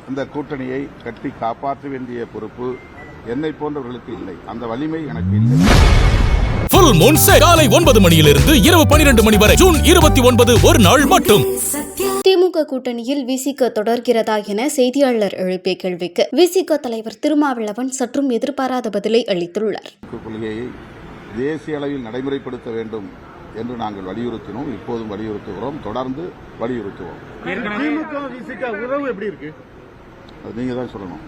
அந்த கூட்டணியை கட்டி காப்பாற்ற வேண்டிய பொறுப்பு என்னை போன்றவர்களுக்கு இல்லை. அந்த வலிமை எனக்கு இல்லை. ஃபுல் மூன் சேல் காலை 9 மணியிலிருந்து இரவு 12 மணி வரை ஜூன் 29 ஒரு நாள் மட்டும். திமுக கூட்டணியில் விசிக தொடர்கிறதா என செய்தியாளர் எழுப்பிய கேள்விக்கு விசிக தலைவர் திருமாவளவன் சற்றும் எதிர்பாராத பதிலை அளித்துள்ளார். கொள்கையை தேசிய அளவில் நடைமுறைப்படுத்த வேண்டும் என்று நாங்கள் வலியுறுத்தினோம். இப்போதும் வலியுறுத்துகிறோம், தொடர்ந்து வலியுறுத்துவோம். திமுக விசிக உறவு எப்படி இருக்கு? அது நீங்க தான் சொல்லணும்.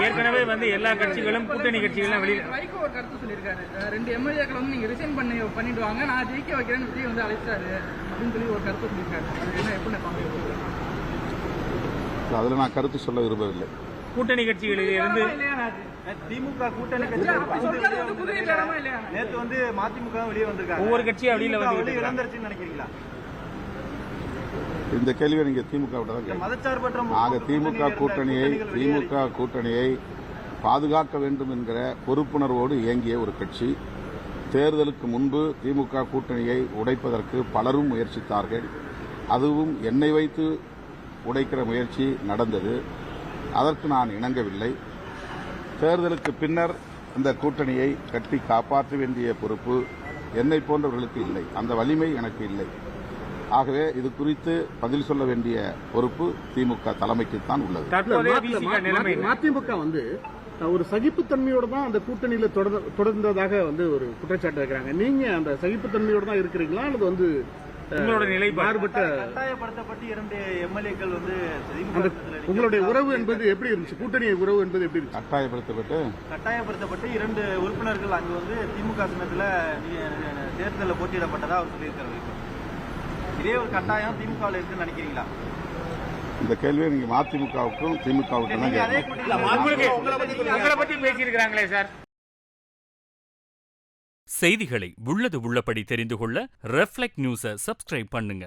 ஏற்கனவே எல்லா கட்சிகளும் கூட்டணி கட்சிகளும் வைகோ ஒரு கருத்து சொல்லியிருக்காரு. 2 எம்எல்ஏக்கள் நீங்க ரிசைன் பண்ணிட்டு வாங்க, நான் ஜெயிக்க வைக்கிறேன்னு விஜய் அழைச்சாரு அப்படின்னு சொல்லி ஒரு கருத்து சொல்லியிருக்காரு. அது என்ன எப்படி அதுல நான் கருத்து சொல்ல விரும்பவில்லை. கூட்டணி கட்சிகளில் இருந்து திமுக கூட்டணி கட்சி நேற்று மதிமுக வெளியே வந்திருக்காங்க. ஒவ்வொரு கட்சியும் வெளியே இழந்துருச்சுன்னு நினைக்கிறீங்களா? இந்த கேள்வியை நீங்க திமுக திமுக கூட்டணியை பாதுகாக்க வேண்டும் என்கிற பொறுப்புணர்வோடு இயங்கிய ஒரு கட்சி. தேர்தலுக்கு முன்பு திமுக கூட்டணியை உடைப்பதற்கு பலரும் முயற்சித்தார்கள். அதுவும் என்னை வைத்து உடைக்கிற முயற்சி நடந்தது. அதற்கு நான் இணங்கவில்லை. தேர்தலுக்கு பின்னர் அந்த கூட்டணியை கட்டி காப்பாற்ற வேண்டிய பொறுப்பு என்னை போன்றவர்களுக்கு இல்லை. அந்த வலிமை எனக்கு இல்லை. ஆகவே இது குறித்து பதில் சொல்ல வேண்டிய பொறுப்பு திமுக தலைமைக்குத்தான் உள்ளது. மதிமுக ஒரு சகிப்புத்தன்மையோடு தான் அந்த கூட்டணியில தொடர்ந்ததாக ஒரு குற்றச்சாட்டு இருக்கிறாங்க. நீங்க அந்த சகிப்புத்தன்மையோடு தான் இருக்கிறீங்களா அல்லது உங்களோட நிலை மாறுபட்ட கட்டாயப்படுத்தப்பட்டு 2 எம்எல்ஏக்கள் உங்களுடைய உறவு என்பது எப்படி இருந்துச்சு? கூட்டணி உறவு என்பது எப்படி இருந்துச்சு? கட்டாயப்படுத்தப்பட்டு 2 உறுப்பினர்கள் அங்கு திமுக சின்னத்தில் தேர்தலில் போட்டியிடப்பட்டதா அவர் சொல்லியிருக்காரு. இதே ஒரு கட்டாயம் திமுகவில் இருக்குன்னு நினைக்கிறீங்களா? இந்த கேள்வியை நீங்க மதிமுகவுக்கும் திமுகவுக்கும் உங்களை பத்தி பேசியிருக்கிறாங்களே சார். செய்திகளை உள்ளது உள்ளபடி தெரிந்து கொள்ள ரெஃப்ளெக்ட் நியூஸை சப்ஸ்கிரைப் பண்ணுங்க.